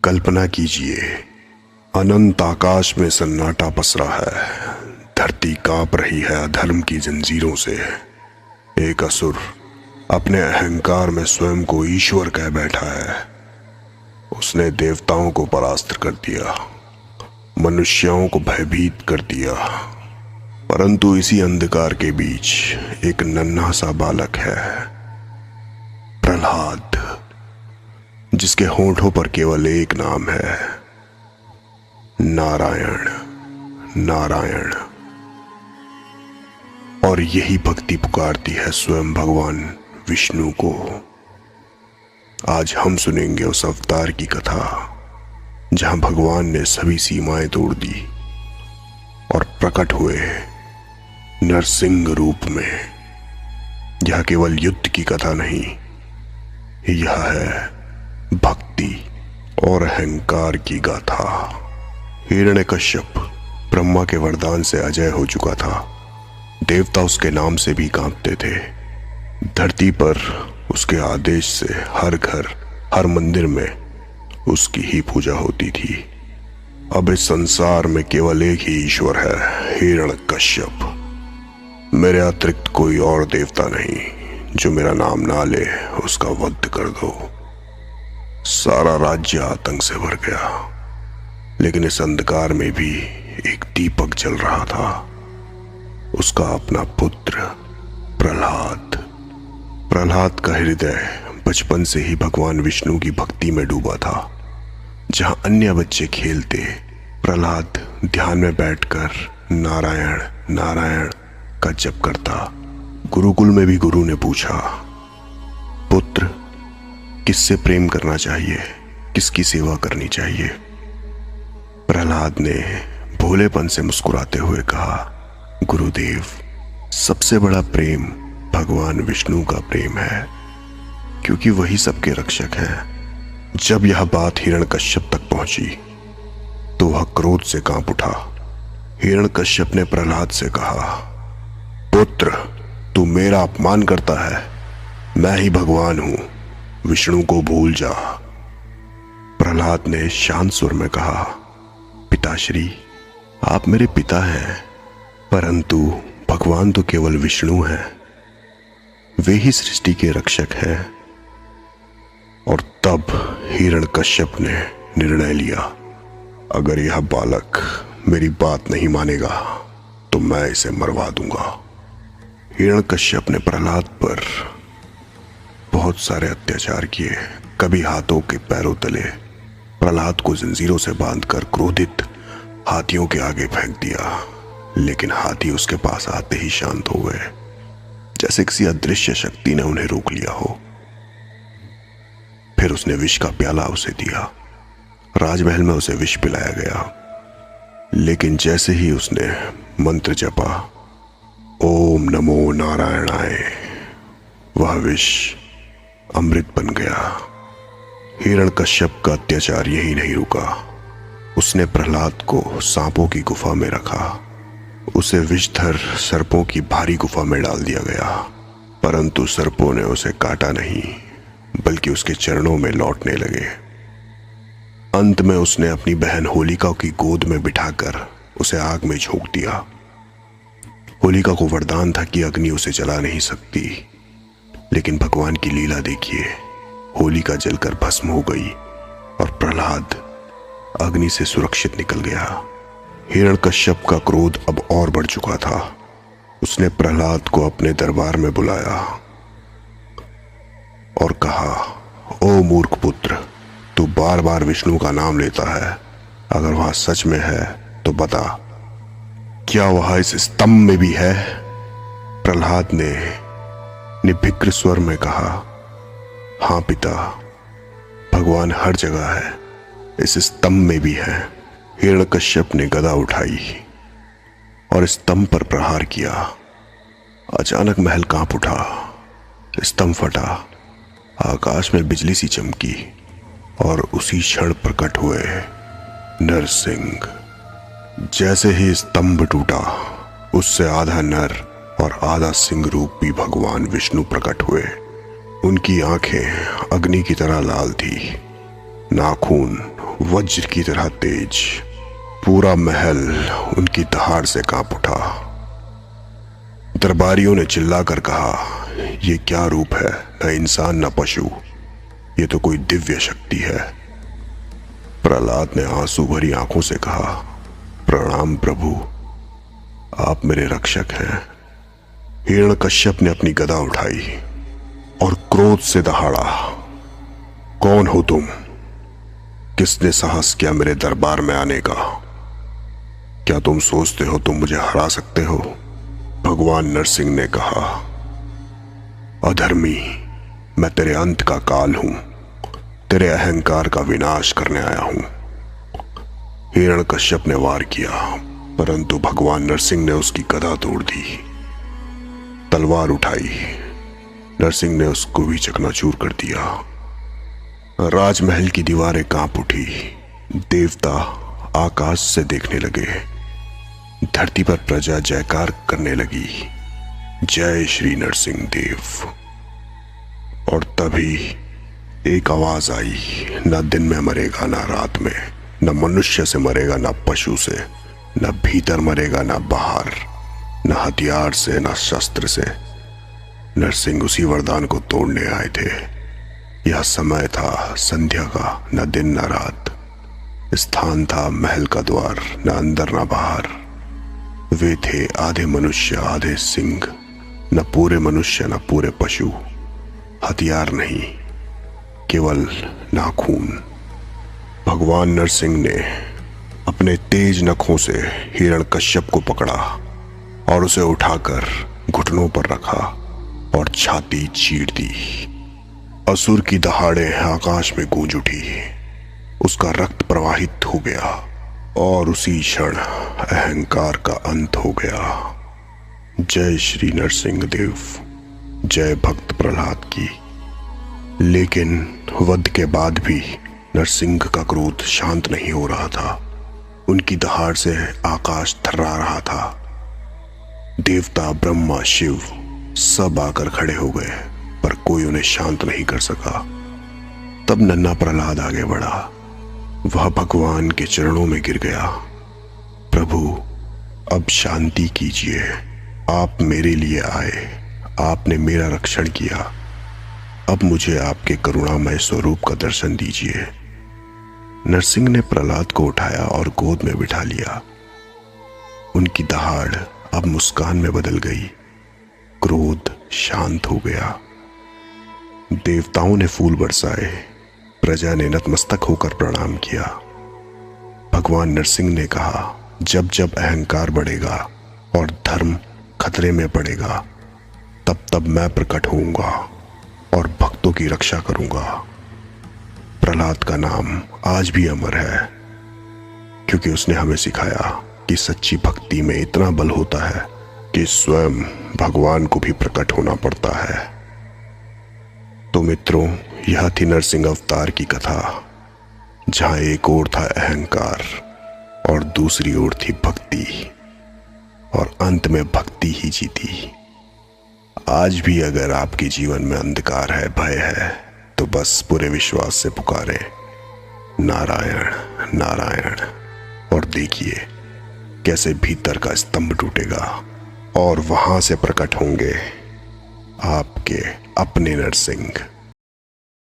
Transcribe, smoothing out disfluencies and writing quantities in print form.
कल्पना कीजिए, अनंत आकाश में सन्नाटा पसरा है। धरती कांप रही है अधर्म की जंजीरों से। एक असुर अपने अहंकार में स्वयं को ईश्वर कह बैठा है। उसने देवताओं को परास्त कर दिया, मनुष्यों को भयभीत कर दिया। परंतु इसी अंधकार के बीच एक नन्हा सा बालक है, प्रहलाद, जिसके होंठों पर केवल एक नाम है, नारायण नारायण। और यही भक्ति पुकारती है स्वयं भगवान विष्णु को। आज हम सुनेंगे उस अवतार की कथा जहां भगवान ने सभी सीमाएं तोड़ दी और प्रकट हुए नरसिंह रूप में। यह केवल युद्ध की कथा नहीं, यह है भक्ति और अहंकार की गाथा। हिरण्यकश्यप ब्रह्मा के वरदान से अजय हो चुका था। देवता उसके नाम से भी कांपते थे। धरती पर उसके आदेश से हर घर, हर मंदिर में उसकी ही पूजा होती थी। अब इस संसार में केवल एक ही ईश्वर है, हिरण्यकश्यप। मेरे अतिरिक्त कोई और देवता नहीं। जो मेरा नाम ना ले उसका वध कर दो। सारा राज्य आतंक से भर गया, लेकिन इस अंधकार में भी एक दीपक जल रहा था। उसका अपना पुत्र प्रहलाद। प्रहलाद का हृदय बचपन से ही भगवान विष्णु की भक्ति में डूबा था। जहां अन्य बच्चे खेलते, प्रहलाद ध्यान में बैठकर नारायण नारायण का जप करता। गुरुकुल में भी गुरु ने पूछा, पुत्र, किससे प्रेम करना चाहिए, किसकी सेवा करनी चाहिए? प्रहलाद ने भोलेपन से मुस्कुराते हुए कहा, गुरुदेव, सबसे बड़ा प्रेम भगवान विष्णु का प्रेम है, क्योंकि वही सबके रक्षक हैं। जब यह बात हिरण्यकश्यप तक पहुंची तो वह क्रोध से कांप उठा। हिरण्यकश्यप ने प्रहलाद से कहा, पुत्र, तू मेरा अपमान करता है। मैं ही भगवान हूं, विष्णु को भूल जा। प्रहलाद ने शांत सुर में कहा, पिताश्री, आप मेरे पिता हैं, परंतु भगवान तो केवल विष्णु हैं। वे ही सृष्टि के रक्षक हैं। और तब हिरण्यकश्यप ने निर्णय लिया, अगर यह बालक मेरी बात नहीं मानेगा तो मैं इसे मरवा दूंगा। हिरण्यकश्यप ने प्रहलाद पर बहुत सारे अत्याचार किए। कभी हाथों के पैरों तले प्रहलाद को जंजीरों से बांधकर क्रोधित हाथियों के आगे फेंक दिया, लेकिन हाथी उसके पास आते ही शांत हो गए, जैसे किसी अदृश्य शक्ति ने उन्हें रोक लिया हो। फिर उसने विष का प्याला उसे दिया। राजमहल में उसे विष पिलाया गया, लेकिन जैसे ही उसने मंत्र जपा, ओम नमो नारायणाय, वह विष अमृत बन गया। हिरण्यकश्यप का अत्याचार यही नहीं रुका। उसने प्रहलाद को सांपों की गुफा में रखा। उसे विषधर सर्पों की भारी गुफा में डाल दिया गया, परंतु सर्पों ने उसे काटा नहीं, बल्कि उसके चरणों में लौटने लगे। अंत में उसने अपनी बहन होलिका की गोद में बिठाकर उसे आग में झोंक दिया। होलिका को वरदान था कि अग्नि उसे जला नहीं सकती, लेकिन भगवान की लीला देखिए, होलिका जलकर भस्म हो गई और प्रहलाद अग्नि से सुरक्षित निकल गया। हिरण्यकश्यप का क्रोध अब और बढ़ चुका था। उसने प्रहलाद को अपने दरबार में बुलाया और कहा, ओ मूर्ख पुत्र, तू बार बार विष्णु का नाम लेता है। अगर वह सच में है तो बता, क्या वह इस स्तंभ में भी है? प्रहलाद ने निभिग्र स्वर में कहा, हां पिता, भगवान हर जगह है, इस स्तंभ में भी है। हिरण्यकश्यप ने गदा उठाई और स्तंभ पर प्रहार किया। अचानक महल कांप उठा, स्तंभ फटा, आकाश में बिजली सी चमकी और उसी क्षण प्रकट हुए नरसिंह। जैसे ही स्तंभ टूटा, उससे आधा नर और आधा सिंह रूप भी भगवान विष्णु प्रकट हुए। उनकी आंखें अग्नि की तरह लाल थी, नाखून वज्र की तरह तेज। पूरा महल उनकी दहाड़ से कांप उठा। दरबारियों ने चिल्लाकर कहा, ये क्या रूप है, न इंसान न पशु, ये तो कोई दिव्य शक्ति है। प्रहलाद ने आंसू भरी आंखों से कहा, प्रणाम प्रभु, आप मेरे रक्षक हैं। हिरण्यकश्यप ने अपनी गदा उठाई और क्रोध से दहाड़ा, कौन हो तुम? किसने साहस किया मेरे दरबार में आने का? क्या तुम सोचते हो तुम मुझे हरा सकते हो? भगवान नरसिंह ने कहा, अधर्मी, मैं तेरे अंत का काल हूं, तेरे अहंकार का विनाश करने आया हूं। हिरण्यकश्यप ने वार किया, परंतु भगवान नरसिंह ने उसकी गदा तोड़ दी। तलवार उठाई, नरसिंह ने उसको भी चकनाचूर कर दिया। राजमहल की दीवारें कांप उठी। देवता आकाश से देखने लगे। धरती पर प्रजा जयकार करने लगी, जय श्री नरसिंह देव। और तभी एक आवाज आई, न दिन में मरेगा न रात में, न मनुष्य से मरेगा न पशु से, न भीतर मरेगा न बाहर, न हथियार से न शस्त्र से। नरसिंह उसी वरदान को तोड़ने आए थे। यह समय था संध्या का, न दिन न रात। स्थान था महल का द्वार, न अंदर न बाहर। वे थे आधे मनुष्य आधे सिंह, न पूरे मनुष्य न पूरे पशु। हथियार नहीं, केवल नाखून। भगवान नरसिंह ने अपने तेज नखों से हिरण्यकश्यप को पकड़ा और उसे उठाकर घुटनों पर रखा और छाती चीर दी। असुर की दहाड़ें आकाश में गूंज उठी। उसका रक्त प्रवाहित हो गया और उसी क्षण अहंकार का अंत हो गया। जय श्री नरसिंह देव, जय भक्त प्रहलाद की। लेकिन वध के बाद भी नरसिंह का क्रोध शांत नहीं हो रहा था। उनकी दहाड़ से आकाश थर्रा रहा था। देवता, ब्रह्मा, शिव सब आकर खड़े हो गए, पर कोई उन्हें शांत नहीं कर सका। तब नन्हा प्रहलाद आगे बढ़ा। वह भगवान के चरणों में गिर गया। प्रभु, अब शांति कीजिए। आप मेरे लिए आए, आपने मेरा रक्षण किया। अब मुझे आपके करुणामय स्वरूप का दर्शन दीजिए। नरसिंह ने प्रहलाद को उठाया और गोद में बिठा लिया। उनकी दहाड़ अब मुस्कान में बदल गई। क्रोध शांत हो गया। देवताओं ने फूल बरसाए। प्रजा ने नतमस्तक होकर प्रणाम किया। भगवान नरसिंह ने कहा, जब जब अहंकार बढ़ेगा और धर्म खतरे में पड़ेगा, तब तब मैं प्रकट होऊंगा और भक्तों की रक्षा करूंगा। प्रहलाद का नाम आज भी अमर है, क्योंकि उसने हमें सिखाया कि सच्ची भक्ति में इतना बल होता है कि स्वयं भगवान को भी प्रकट होना पड़ता है। तो मित्रों, यह थी नरसिंह अवतार की कथा, जहां एक ओर था अहंकार और दूसरी ओर थी भक्ति, और अंत में भक्ति ही जीती। आज भी अगर आपके जीवन में अंधकार है, भय है, तो बस पूरे विश्वास से पुकारें, नारायण नारायण, और देखिए कैसे भीतर का स्तंभ टूटेगा और वहां से प्रकट होंगे आपके अपने नरसिंह।